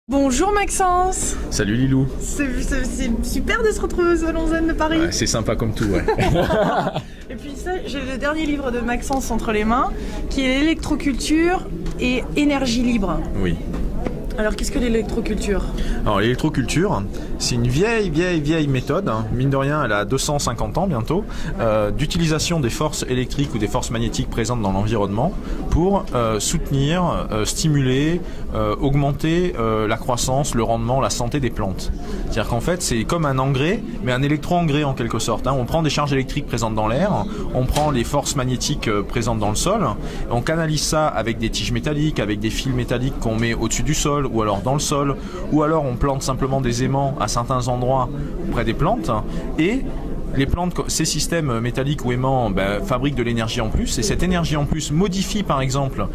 Bonjour Maxence. Salut Lilou. C'est super de se retrouver au Salon Zen de Paris. Ouais, c'est sympa comme tout, ouais. Et puis ça, j'ai le dernier livre de Maxence entre les mains, qui est l'électroculture et énergie libre. Oui. Alors qu'est-ce que l'électroculture? Alors l'électroculture, c'est une vieille méthode, hein. Mine de rien elle a 250 ans bientôt, d'utilisation des forces électriques ou des forces magnétiques présentes dans l'environnement pour soutenir, stimuler, augmenter la croissance, le rendement, la santé des plantes. C'est-à-dire qu'en fait c'est comme un engrais, mais un électro-engrais en quelque sorte, hein. On prend des charges électriques présentes dans l'air, on prend les forces magnétiques présentes dans le sol, on canalise ça avec des tiges métalliques, avec des fils métalliques qu'on met au-dessus du sol, ou alors dans le sol, ou alors on plante simplement des aimants à certains endroits près des plantes, et les plantes, ces systèmes métalliques ou aimants fabriquent de l'énergie en plus, et cette énergie en plus modifie par exemple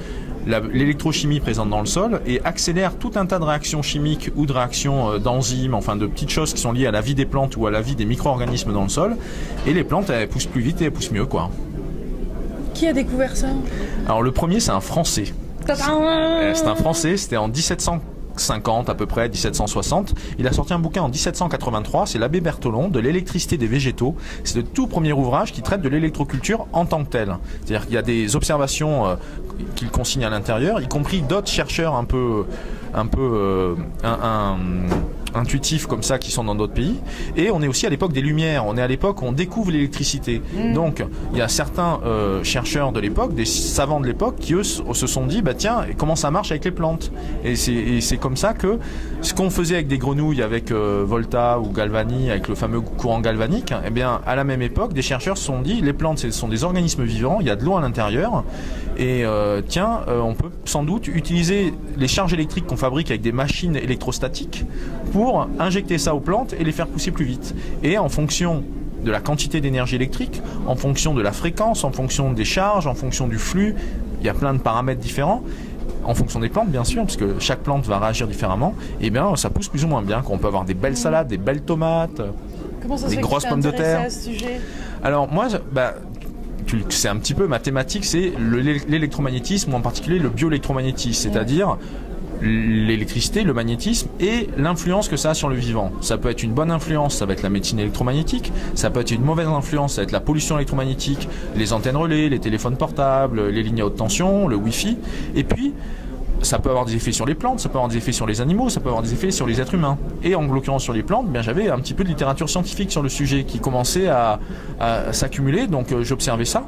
l'électrochimie présente dans le sol et accélère tout un tas de réactions chimiques ou de réactions d'enzymes, enfin de petites choses qui sont liées à la vie des plantes ou à la vie des micro-organismes dans le sol, et les plantes elles poussent plus vite et elles poussent mieux, quoi. Qui a découvert ça? Alors le premier c'est un Français. C'est un Français, c'était en 1750 à peu près, 1760. Il a sorti un bouquin en 1783, c'est l'abbé Bertholon, de l'électricité des végétaux. C'est le tout premier ouvrage qui traite de l'électroculture en tant que telle. C'est-à-dire qu'il y a des observations qu'il consigne à l'intérieur, y compris d'autres chercheurs un peu intuitifs comme ça qui sont dans d'autres pays. Et on est aussi à l'époque des Lumières, on est à l'époque où on découvre l'électricité. Donc il y a certains chercheurs de l'époque, des savants de l'époque qui eux se sont dit tiens, comment ça marche avec les plantes, et c'est comme ça que ce qu'on faisait avec des grenouilles avec Volta ou Galvani, avec le fameux courant galvanique, eh bien à la même époque des chercheurs se sont dit les plantes ce sont des organismes vivants, il y a de l'eau à l'intérieur, et on peut sans doute utiliser les charges électriques qu'on fabrique avec des machines électrostatiques pour injecter ça aux plantes et les faire pousser plus vite. Et en fonction de la quantité d'énergie électrique, en fonction de la fréquence, en fonction des charges, en fonction du flux, il y a plein de paramètres différents, en fonction des plantes bien sûr, parce que chaque plante va réagir différemment, et bien ça pousse plus ou moins bien, qu'on peut avoir des belles salades, des belles tomates, des grosses pommes de terre. À ce sujet? Alors moi, c'est un petit peu ma thématique, c'est l'électromagnétisme, ou en particulier le bioélectromagnétisme, c'est-à-dire l'électricité, le magnétisme et l'influence que ça a sur le vivant. Ça peut être une bonne influence, ça va être la médecine électromagnétique, ça peut être une mauvaise influence, ça va être la pollution électromagnétique, les antennes relais, les téléphones portables, les lignes à haute tension, le Wi-Fi, et puis ça peut avoir des effets sur les plantes, ça peut avoir des effets sur les animaux, ça peut avoir des effets sur les êtres humains. Et en l'occurrence sur les plantes, j'avais un petit peu de littérature scientifique sur le sujet qui commençait à s'accumuler, donc j'observais ça.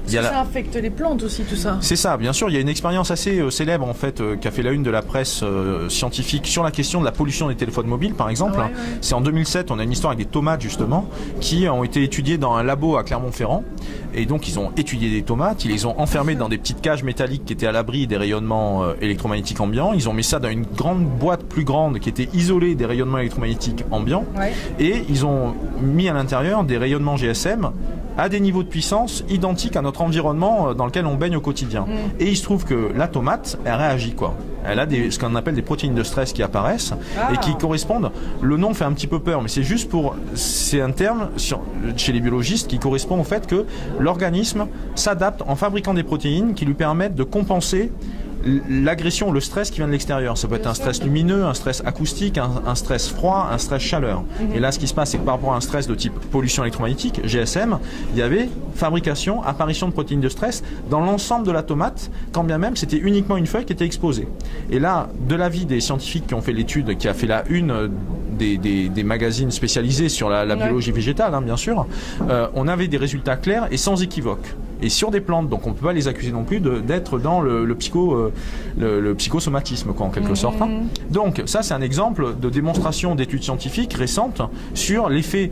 Ça affecte les plantes aussi, tout ça. C'est ça, bien sûr. Il y a une expérience assez célèbre en fait qui a fait la une de la presse scientifique sur la question de la pollution des téléphones mobiles, par exemple. Ouais. C'est en 2007, on a une histoire avec des tomates justement qui ont été étudiées dans un labo à Clermont-Ferrand. Et donc ils ont étudié des tomates, ils les ont enfermées dans des petites cages métalliques qui étaient à l'abri des rayonnements électromagnétiques ambiants. Ils ont mis ça dans une grande boîte plus grande qui était isolée des rayonnements électromagnétiques ambiants. Ouais. Et ils ont mis à l'intérieur des rayonnements GSM à des niveaux de puissance identiques à notre environnement dans lequel on baigne au quotidien. Et il se trouve que la tomate, elle réagit quoi. Elle a ce qu'on appelle des protéines de stress qui apparaissent et qui correspondent. Le nom fait un petit peu peur, mais c'est un terme chez les biologistes qui correspond au fait que l'organisme s'adapte en fabriquant des protéines qui lui permettent de compenser l'agression, le stress qui vient de l'extérieur. Ça peut être un stress lumineux, un stress acoustique, un stress froid, un stress chaleur. Et là, ce qui se passe, c'est que par rapport à un stress de type pollution électromagnétique, GSM, il y avait fabrication, apparition de protéines de stress dans l'ensemble de la tomate, quand bien même c'était uniquement une feuille qui était exposée. Et là, de l'avis des scientifiques qui ont fait l'étude, qui a fait la une des magazines spécialisés sur la biologie végétale, bien sûr, on avait des résultats clairs et sans équivoque. Et sur des plantes, donc on ne peut pas les accuser non plus d'être dans le psychosomatisme, quoi, en quelque sorte. Donc ça, c'est un exemple de démonstration d'études scientifiques récentes sur l'effet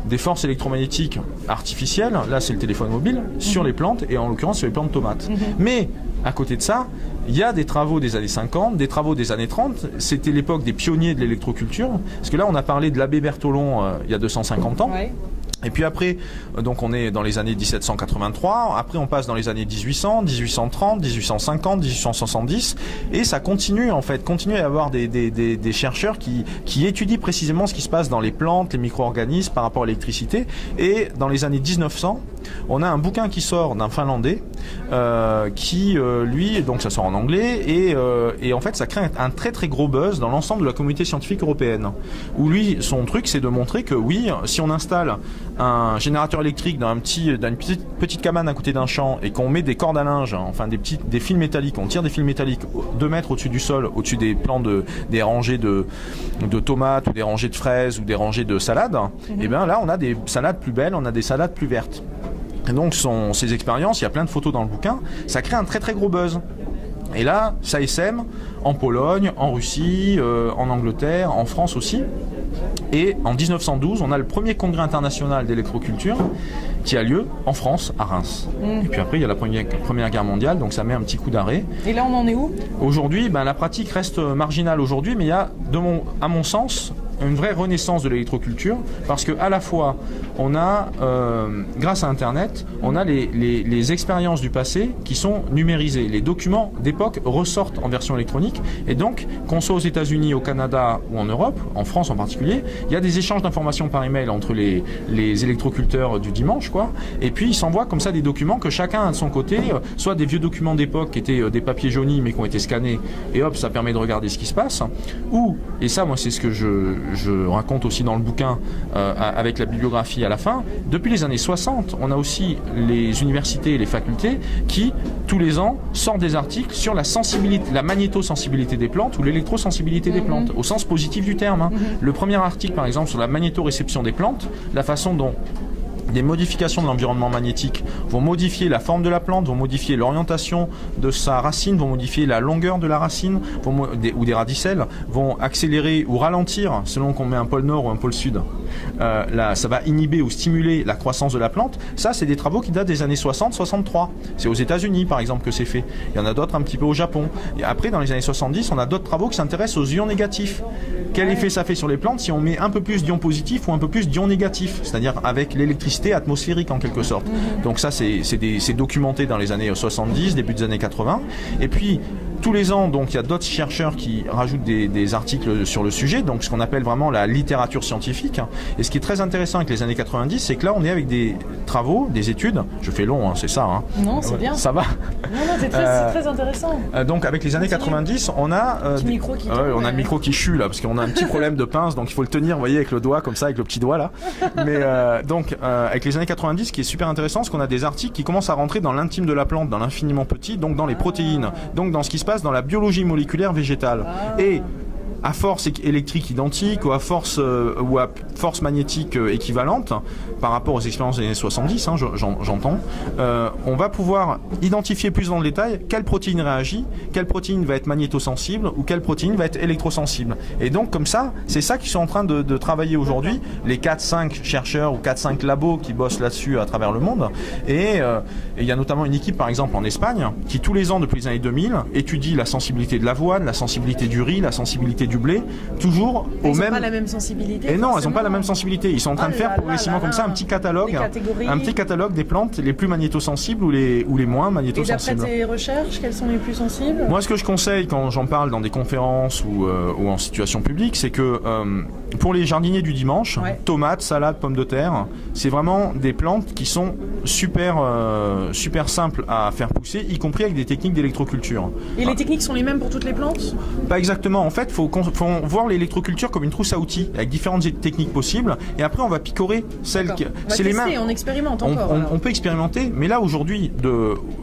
des forces électromagnétiques artificielles, là c'est le téléphone mobile, sur les plantes, et en l'occurrence sur les plantes de tomates. Mais à côté de ça, il y a des travaux des années 50, des travaux des années 30, c'était l'époque des pionniers de l'électroculture, parce que là on a parlé de l'abbé Bertholon il y a 250 ans. Ouais. Et puis après, donc on est dans les années 1783, après on passe dans les années 1800, 1830, 1850, 1870, et ça continue en fait, continue à y avoir des chercheurs qui étudient précisément ce qui se passe dans les plantes, les micro-organismes par rapport à l'électricité, et dans les années 1900, on a un bouquin qui sort d'un Finlandais qui, lui, donc ça sort en anglais et en fait ça crée un très très gros buzz dans l'ensemble de la communauté scientifique européenne. Où lui, son truc, c'est de montrer que oui, si on installe un générateur électrique dans une petite cabane à côté d'un champ et qu'on met des cordes à linge, enfin des fils métalliques, on tire des fils métalliques 2 mètres au-dessus du sol, au-dessus des plants des rangées de tomates ou des rangées de fraises ou des rangées de salades, et bien là on a des salades plus belles, on a des salades plus vertes. Et donc ces expériences, il y a plein de photos dans le bouquin, ça crée un très très gros buzz. Et là, ça essaime en Pologne, en Russie, en Angleterre, en France aussi. Et en 1912, on a le premier congrès international d'électroculture qui a lieu en France, à Reims. Et puis après, il y a la Première Guerre mondiale, donc ça met un petit coup d'arrêt. Et là, on en est où ? Aujourd'hui, la pratique reste marginale aujourd'hui, mais il y a, à mon sens, une vraie renaissance de l'électroculture, parce que à la fois on a, grâce à Internet, on a les expériences du passé qui sont numérisées. Les documents d'époque ressortent en version électronique, et donc qu'on soit aux États-Unis, au Canada ou en Europe, en France en particulier, il y a des échanges d'informations par email entre les électroculteurs du dimanche, quoi. Et puis ils s'envoient comme ça des documents que chacun a de son côté, soit des vieux documents d'époque qui étaient des papiers jaunis mais qui ont été scannés, et hop, ça permet de regarder ce qui se passe. Ou, et ça moi c'est ce que je raconte aussi dans le bouquin avec la bibliographie à la fin, depuis les années 60, on a aussi les universités et les facultés qui, tous les ans, sortent des articles sur la sensibilité, la magnétosensibilité des plantes ou l'électrosensibilité des plantes, au sens positif du terme. Le premier article, par exemple, sur la magnétoréception des plantes, la façon dont des modifications de l'environnement magnétique vont modifier la forme de la plante, vont modifier l'orientation de sa racine, vont modifier la longueur de la racine, ou des radicelles, vont accélérer ou ralentir, selon qu'on met un pôle nord ou un pôle sud. Ça va inhiber ou stimuler la croissance de la plante. Ça, c'est des travaux qui datent des années 60-63. C'est aux États-Unis, par exemple, que c'est fait. Il y en a d'autres un petit peu au Japon. Et après, dans les années 70, on a d'autres travaux qui s'intéressent aux ions négatifs. Quel effet ça fait sur les plantes si on met un peu plus d'ions positifs ou un peu plus d'ions négatifs, c'est-à-dire avec l'électricité atmosphérique en quelque sorte. Donc ça, c'est documenté dans les années 70, début des années 80. Et puis, tous les ans, donc, il y a d'autres chercheurs qui rajoutent des articles sur le sujet, donc ce qu'on appelle vraiment la littérature scientifique. Et ce qui est très intéressant avec les années 90, c'est que là, on est avec des travaux, des études. Je fais long, c'est ça. Non, c'est bien. Ça va. Non, c'est très intéressant. Donc, avec les années 90, on a... on a le micro qui chue, là, parce qu'on a un petit problème de pince, donc il faut le tenir, vous voyez, avec le doigt, comme ça, avec le petit doigt, là. Mais donc, avec les années 90, ce qui est super intéressant, c'est qu'on a des articles qui commencent à rentrer dans l'intime de la plante, dans l'infiniment petit, donc dans les protéines, donc dans ce qui se passe dans la biologie moléculaire végétale. Et à force électrique identique ou à force magnétique équivalente par rapport aux expériences des années 70, j'entends, on va pouvoir identifier plus dans le détail quelle protéine réagit, quelle protéine va être magnétosensible ou quelle protéine va être électrosensible. Et donc comme ça, c'est ça qu'ils sont en train de travailler aujourd'hui, les 4-5 chercheurs ou 4-5 labos qui bossent là-dessus à travers le monde. Et il y a notamment une équipe par exemple en Espagne qui tous les ans depuis les années 2000 étudie la sensibilité de l'avoine, la sensibilité du riz, la sensibilité du blé, toujours au même... Ils n'ont pas la même sensibilité. Et non, elles n'ont pas la même sensibilité. Ils sont en train de faire progressivement comme ça un petit catalogue des plantes les plus magnétosensibles ou les moins magnétosensibles. Et d'après tes recherches, quelles sont les plus sensibles ? Moi, ce que je conseille quand j'en parle dans des conférences ou en situation publique, c'est que pour les jardiniers du dimanche, tomates, salades, pommes de terre, c'est vraiment des plantes qui sont super simples à faire pousser, y compris avec des techniques d'électroculture. Et les techniques sont les mêmes pour toutes les plantes ? Pas exactement. En fait, faut voir l'électroculture comme une trousse à outils avec différentes techniques possibles. Et après, on va picorer celles qui. C'est les mêmes. On expérimente encore. On peut expérimenter, mais là aujourd'hui,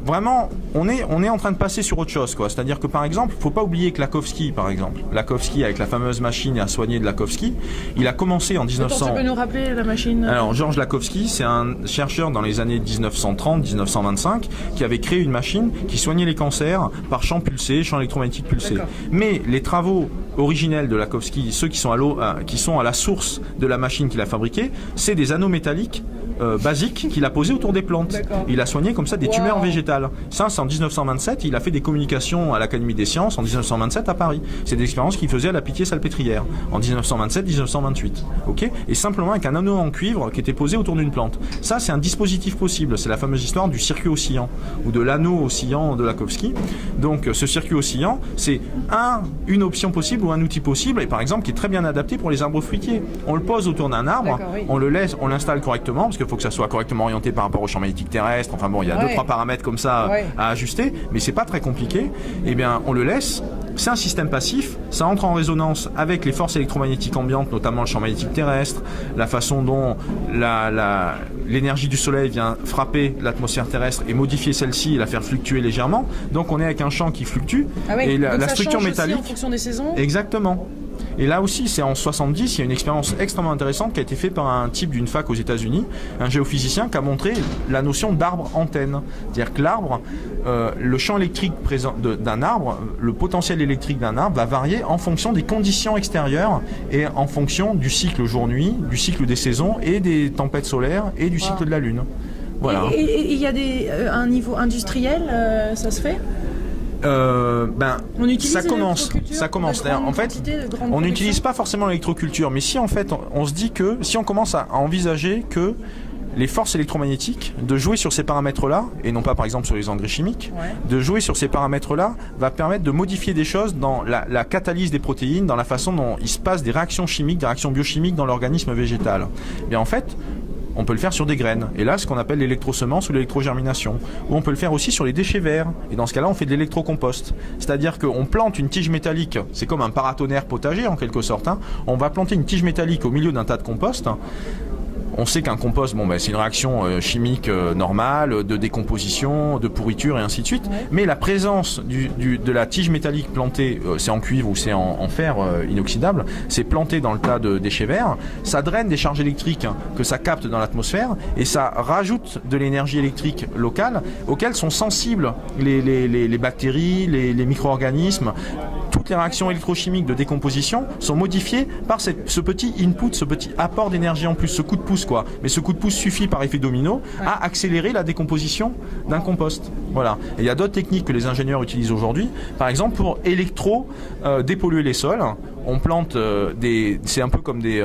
vraiment, on est en train de passer sur autre chose, quoi. C'est-à-dire que par exemple, faut pas oublier que Lakowski, par exemple, avec la fameuse machine à soigner de Lakowski, il a commencé en 1900. Tu peux nous rappeler la machine ? Alors, Georges Lakowski, c'est un chercheur dans les années 1930-1925 qui avait créé une machine qui soignait les cancers par champ pulsé, champ électromagnétique pulsé. Mais les travaux originels de Lakowski, ceux qui sont à la source de la machine qu'il a fabriquée, c'est des anneaux métalliques basiques qu'il a posés autour des plantes. Il a soigné comme ça des tumeurs végétales. Ça, c'est en 1927. Il a fait des communications à l'Académie des sciences en 1927 à Paris. C'est des expériences qu'il faisait à la Pitié-Salpêtrière en 1927-1928. Ok ? Et simplement avec un anneau en cuivre qui était posé autour d'une plante. Ça, c'est un dispositif possible. C'est la fameuse histoire du circuit oscillant ou de l'anneau oscillant de Lakowski. Donc, ce circuit oscillant, c'est une option possible ou un outil possible, et par exemple qui est très bien adapté pour les arbres fruitiers. On le pose autour d'un arbre, on l'installe correctement, parce que il faut que ça soit correctement orienté par rapport au champ magnétique terrestre. Enfin bon, il y a 2-3 paramètres comme ça à ajuster, mais c'est pas très compliqué. Eh bien, on le laisse. C'est un système passif, ça entre en résonance avec les forces électromagnétiques ambiantes, notamment le champ magnétique terrestre, la façon dont l'énergie du soleil vient frapper l'atmosphère terrestre et modifier celle-ci et la faire fluctuer légèrement. Donc on est avec un champ qui fluctue et la structure métallique. En fonction des saisons. Exactement. Et là aussi, c'est en 70, il y a une expérience extrêmement intéressante qui a été faite par un type d'une fac aux États-Unis, un géophysicien qui a montré la notion d'arbre antenne. C'est-à-dire que l'arbre, le champ électrique d'un arbre, le potentiel électrique d'un arbre va varier en fonction des conditions extérieures et en fonction du cycle jour-nuit, du cycle des saisons et des tempêtes solaires et du cycle de la Lune. Voilà. Et il y a un niveau industriel, ça se fait ? Ça commence. En fait, on n'utilise pas forcément l'électroculture, mais si en fait on se dit que si on commence à envisager que les forces électromagnétiques, de jouer sur ces paramètres-là, et non pas par exemple sur les engrais chimiques, de jouer sur ces paramètres-là va permettre de modifier des choses dans la catalyse des protéines, dans la façon dont il se passe des réactions chimiques, des réactions biochimiques dans l'organisme végétal. Et en fait, on peut le faire sur des graines. Et là, ce qu'on appelle l'électrosemence ou l'électrogermination. Ou on peut le faire aussi sur les déchets verts. Et dans ce cas-là, on fait de l'électrocompost. C'est-à-dire qu'on plante une tige métallique. C'est comme un paratonnerre potager, en quelque sorte. On va planter une tige métallique au milieu d'un tas de compost. On sait qu'un compost, c'est une réaction chimique normale, de décomposition, de pourriture et ainsi de suite. Mais la présence de la tige métallique plantée, c'est en cuivre ou c'est en fer inoxydable, c'est planté dans le tas de déchets verts. Ça draine des charges électriques que ça capte dans l'atmosphère et ça rajoute de l'énergie électrique locale auxquelles sont sensibles les bactéries, les micro-organismes. Toutes les réactions électrochimiques de décomposition sont modifiées par ce petit input, ce petit apport d'énergie en plus, ce coup de pouce quoi. Mais ce coup de pouce suffit par effet domino à accélérer la décomposition d'un compost. Voilà. Et il y a d'autres techniques que les ingénieurs utilisent aujourd'hui. Par exemple, pour dépolluer les sols, on plante c'est un peu comme des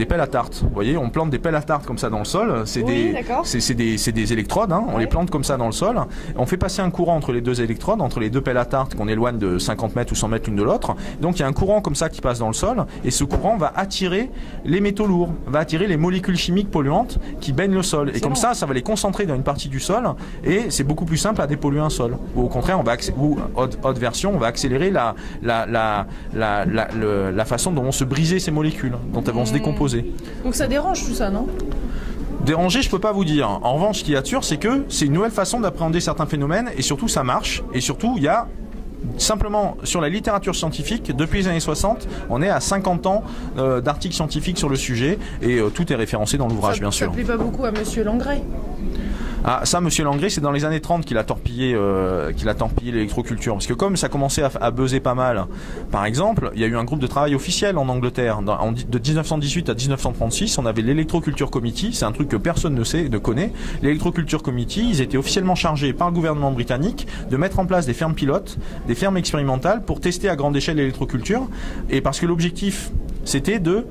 pelles à tarte. Vous voyez, on plante des pelles à tarte comme ça dans le sol. C'est des électrodes. On les plante comme ça dans le sol. On fait passer un courant entre les deux électrodes, entre les deux pelles à tarte qu'on éloigne de 50 mètres ou 100 mètres l'une de l'autre. Donc il y a un courant comme ça qui passe dans le sol. Et ce courant va attirer les métaux lourds, va attirer les molécules chimiques polluantes qui baignent le sol. Et comme ça va les concentrer dans une partie du sol. Et c'est beaucoup plus simple à dépolluer un sol. Ou au contraire, haute version, on va accélérer la façon dont vont se briser ces molécules, dont elles vont se décomposer. Donc ça dérange tout ça, non ? Déranger, je peux pas vous dire. En revanche, ce qui est sûr, c'est que c'est une nouvelle façon d'appréhender certains phénomènes et surtout ça marche. Et surtout, il y a simplement sur la littérature scientifique, depuis les années 60, on est à 50 ans d'articles scientifiques sur le sujet et tout est référencé dans l'ouvrage, bien sûr. Ça plaît pas beaucoup à Monsieur Langrée ? Ah, ça, Monsieur Langrée, c'est dans les années 30 qu'il a torpillé l'électroculture. Parce que comme ça commençait à buzzer pas mal, par exemple, il y a eu un groupe de travail officiel en Angleterre. De 1918 à 1936, on avait l'Electroculture Committee. C'est un truc que personne ne connaît. L'Electroculture Committee, ils étaient officiellement chargés par le gouvernement britannique de mettre en place des fermes pilotes, des fermes expérimentales pour tester à grande échelle l'électroculture. Et parce que l'objectif, c'était de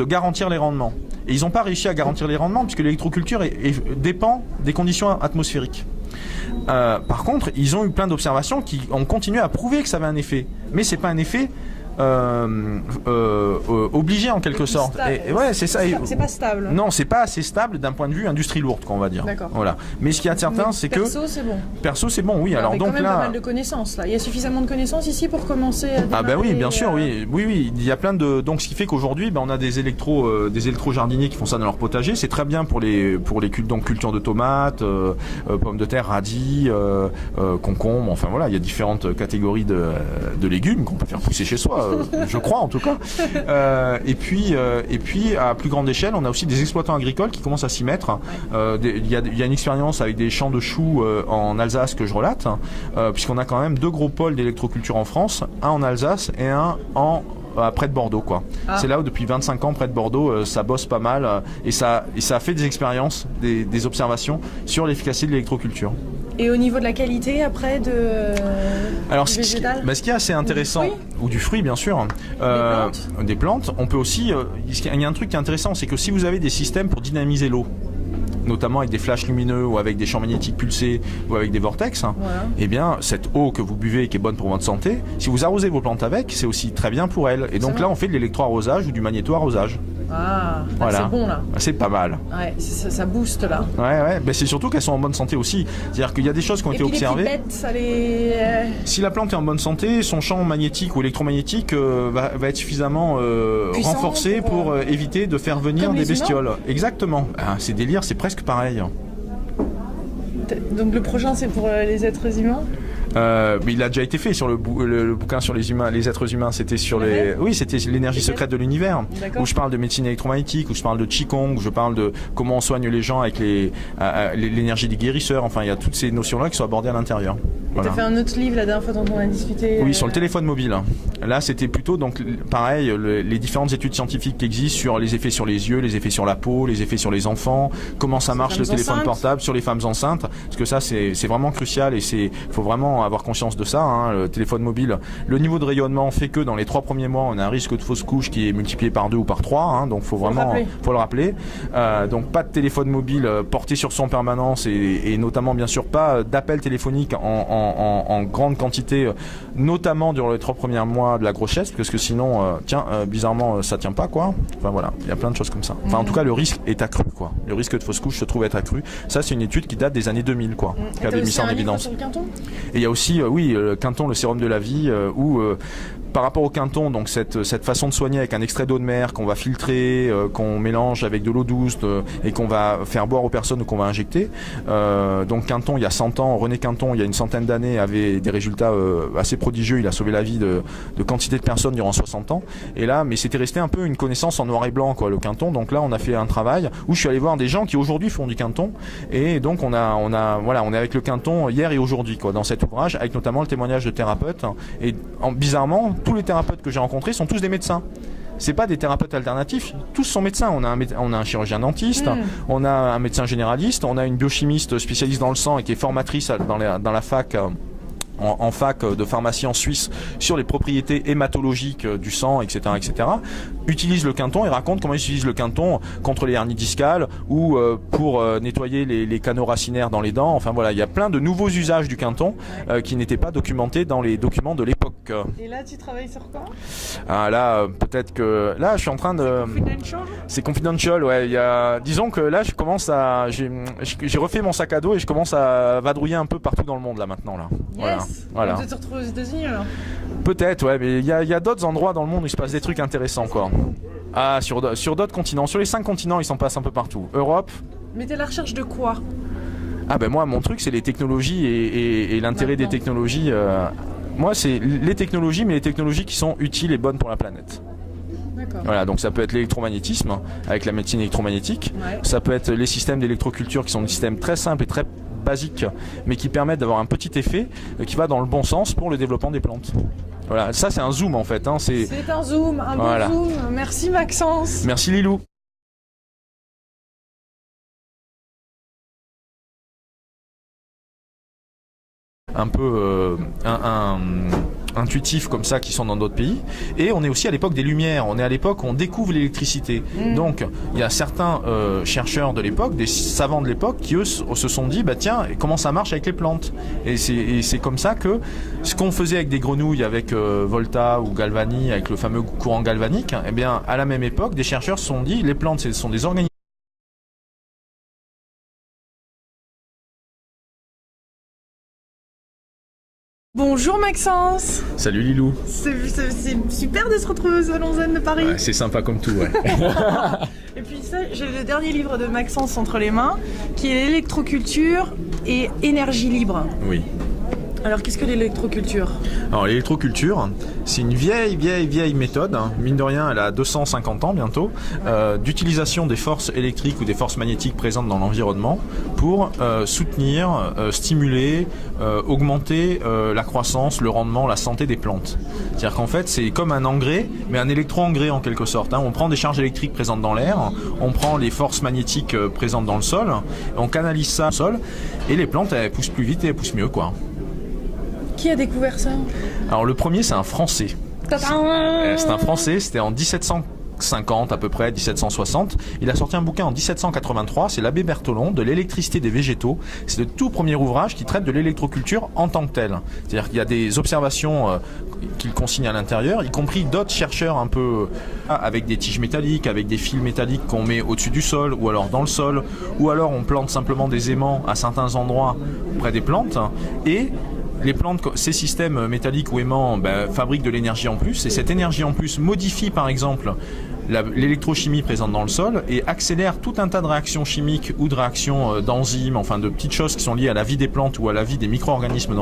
garantir les rendements. Et ils n'ont pas réussi à garantir les rendements puisque l'électroculture dépend des conditions atmosphériques. Par contre, ils ont eu plein d'observations qui ont continué à prouver que ça avait un effet. Mais c'est pas un effet obligé en quelque sorte. C'est ça. C'est pas stable. Non, c'est pas assez stable d'un point de vue industrie lourde, on va dire. D'accord. Voilà. Mais ce qui est certain, c'est que perso, c'est bon. Perso, c'est bon, oui. Alors donc quand même pas mal de connaissances là. Il y a suffisamment de connaissances ici pour commencer à démarrer. Ah ben oui, bien sûr, oui. Il y a plein de. Donc ce qui fait qu'aujourd'hui, on a des électro-jardiniers qui font ça dans leur potager. C'est très bien pour les cultures de tomates, pommes de terre, radis, concombres. Enfin voilà, il y a différentes catégories de légumes qu'on peut faire pousser chez soi. Je crois en tout cas. Et puis à plus grande échelle, on a aussi des exploitants agricoles qui commencent à s'y mettre. Il y a une expérience avec des champs de choux en Alsace que je relate, puisqu'on a quand même 2 gros pôles d'électroculture en France, un en Alsace et un près de Bordeaux quoi. C'est là où depuis 25 ans près de Bordeaux ça bosse pas mal et ça a fait des expériences, des observations sur l'efficacité de l'électroculture. Et au niveau de la qualité après du végétal, ce qui est assez intéressant, ou du fruit bien sûr, des plantes, on peut aussi, il y a un truc qui est intéressant, c'est que si vous avez des systèmes pour dynamiser l'eau, notamment avec des flashs lumineux ou avec des champs magnétiques pulsés ou avec des vortex, eh bien cette eau que vous buvez et qui est bonne pour votre santé, si vous arrosez vos plantes avec, c'est aussi très bien pour elles. Et donc là on fait de l'électro-arrosage ou du magnéto-arrosage. Ah, voilà. C'est bon là. C'est pas mal. Ouais, ça booste là. Ouais. Ben, c'est surtout qu'elles sont en bonne santé aussi. C'est-à-dire qu'il y a des choses qui ont été observées. Les petites bêtes, ça les... Si la plante est en bonne santé, son champ magnétique ou électromagnétique va être suffisamment renforcé pour éviter de faire venir des bestioles. Exactement. Ah, c'est délire, c'est presque pareil. Donc le prochain c'est pour les êtres humains? Mais il a déjà été fait sur le bouquin sur les humains, les êtres humains. C'était sur c'était l'énergie secrète de l'univers. Où je parle de médecine électromagnétique, où je parle de qigong, où je parle de comment on soigne les gens avec l'énergie des guérisseurs. Enfin, il y a toutes ces notions-là qui sont abordées à l'intérieur. Voilà. Tu as fait un autre livre la dernière fois dont on a discuté. Oui, sur le téléphone mobile. Là, c'était plutôt donc pareil, les différentes études scientifiques qui existent sur les effets sur les yeux, les effets sur la peau, les effets sur les enfants, comment ça marche le téléphone portable sur les femmes enceintes. Parce que ça, c'est vraiment crucial et faut vraiment avoir conscience de ça. Hein. Le téléphone mobile, le niveau de rayonnement fait que dans les 3 premiers mois, on a un risque de fausse couche qui est multiplié par 2 ou par 3. Hein. Donc, faut le rappeler. Donc, pas de téléphone mobile porté sur soi en permanence et notamment, bien sûr, pas d'appels téléphoniques en grande quantité, notamment durant les 3 premiers mois de la grossesse, parce que sinon, bizarrement, ça tient pas, quoi. Enfin, voilà, il y a plein de choses comme ça. Enfin, en tout cas, le risque est accru, quoi. Le risque de fausse couche se trouve être accru. Ça, c'est une étude qui date des années 2000, quoi. Qui avait mis ça en évidence. Et il y a aussi, le Quinton, le sérum de la vie, où par rapport au Quinton, donc cette façon de soigner avec un extrait d'eau de mer qu'on va filtrer, qu'on mélange avec de l'eau douce et qu'on va faire boire aux personnes ou qu'on va injecter. Donc Quinton, il y a 100 ans, René Quinton, il y a une centaine d'années, avait des résultats assez prodigieux. Il a sauvé la vie de quantité de personnes durant 60 ans. Et là, mais c'était resté un peu une connaissance en noir et blanc, quoi, le Quinton. Donc là, on a fait un travail où je suis allé voir des gens qui aujourd'hui font du Quinton. Et donc on est avec le Quinton hier et aujourd'hui, quoi, dans cet ouvrage, avec notamment le témoignage de thérapeutes. Et bizarrement, tous les thérapeutes que j'ai rencontrés sont tous des médecins. C'est pas des thérapeutes alternatifs, tous sont médecins. On a un chirurgien dentiste, on a un médecin généraliste, on a une biochimiste spécialiste dans le sang et qui est formatrice dans la fac. En fac de pharmacie en Suisse sur les propriétés hématologiques du sang, etc., utilise le Quinton et raconte comment il utilise le Quinton contre les hernies discales ou pour nettoyer les canaux racinaires dans les dents. Enfin voilà, il y a plein de nouveaux usages du Quinton qui n'étaient pas documentés dans les documents de l'époque. Et là, tu travailles sur quoi? Là, peut-être que là, je suis en train de. C'est confidential, ouais. Disons que là, j'ai refait mon sac à dos et je commence à vadrouiller un peu partout dans le monde là maintenant là. Yes. Voilà. Tu te retrouves aux États-Unis alors? Peut-être, ouais, mais il y a d'autres endroits dans le monde où il se passe des trucs intéressants, quoi. Ah, sur d'autres continents. Sur les 5 continents, il s'en passe un peu partout. Europe. Mais t'es à la recherche de quoi? Ah ben moi, mon truc, c'est les technologies et l'intérêt des technologies. Moi, c'est les technologies, mais les technologies qui sont utiles et bonnes pour la planète. Voilà, donc ça peut être l'électromagnétisme avec la médecine électromagnétique. Ça peut être les systèmes d'électroculture qui sont des systèmes très simples et très basiques, mais qui permettent d'avoir un petit effet qui va dans le bon sens pour le développement des plantes. Voilà, ça c'est un zoom en fait. Hein, c'est un zoom, un bon zoom. Merci Maxence. Merci Lilou. Un peu intuitifs comme ça qui sont dans d'autres pays. Et on est aussi à l'époque des Lumières, on est à l'époque où on découvre l'électricité. Donc il y a certains chercheurs de l'époque, des savants de l'époque qui eux se sont dit tiens, comment ça marche avec les plantes. Et c'est comme ça que ce qu'on faisait avec des grenouilles avec Volta ou Galvani, avec le fameux courant galvanique, eh bien à la même époque des chercheurs se sont dit les plantes ce sont des organismes. Bonjour Maxence. Salut Lilou. C'est super de se retrouver au Salon Zen de Paris. Ouais, c'est sympa comme tout, ouais. Et puis ça, j'ai le dernier livre de Maxence entre les mains, qui est l'électroculture et énergie libre. Oui. Alors qu'est-ce que l'électroculture? Alors l'électroculture, c'est une vieille méthode, hein. Mine de rien elle a 250 ans bientôt, d'utilisation des forces électriques ou des forces magnétiques présentes dans l'environnement pour soutenir, stimuler, augmenter la croissance, le rendement, la santé des plantes. C'est-à-dire qu'en fait c'est comme un engrais, mais un électro-engrais en quelque sorte, hein. On prend des charges électriques présentes dans l'air, on prend les forces magnétiques présentes dans le sol, on canalise ça au sol, et les plantes elles poussent plus vite et elles poussent mieux, quoi. Qui a découvert ça? Alors le premier c'est un Français. C'est un Français, c'était en 1750 1750 à peu près, 1760. Il a sorti un bouquin en 1783, c'est l'abbé Bertholon, de l'électricité des végétaux. C'est le tout premier ouvrage qui traite de l'électroculture en tant que telle. C'est-à-dire qu'il y a des observations qu'il consigne à l'intérieur, y compris d'autres chercheurs un peu avec des tiges métalliques, avec des fils métalliques qu'on met au-dessus du sol, ou alors dans le sol, ou alors on plante simplement des aimants à certains endroits près des plantes, et les plantes, ces systèmes métalliques ou aimants fabriquent de l'énergie en plus, et cette énergie en plus modifie par exemple l'électrochimie présente dans le sol et accélère tout un tas de réactions chimiques ou de réactions d'enzymes, enfin de petites choses qui sont liées à la vie des plantes ou à la vie des micro-organismes dans le